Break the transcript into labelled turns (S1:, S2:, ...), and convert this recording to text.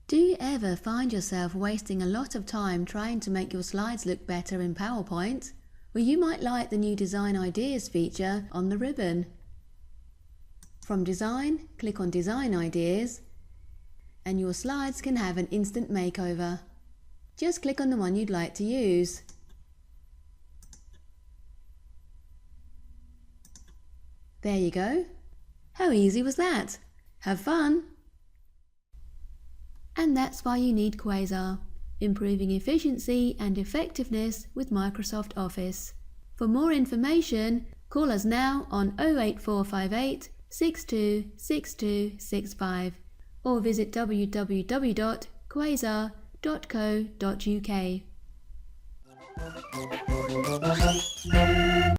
S1: Do you ever find yourself wasting a lot of time trying to make your slides look better in PowerPoint? Well, you might like the new Design Ideas feature on the ribbon. From Design, click on Design Ideas, and your slides can have an instant makeover. Just click on the one you'd like to use. There you go. How easy was that? Have fun! And that's why you need Quasar, improving efficiency and effectiveness with Microsoft Office. For more information, call us now on 08458 626265 or visit www.quasar.co.uk.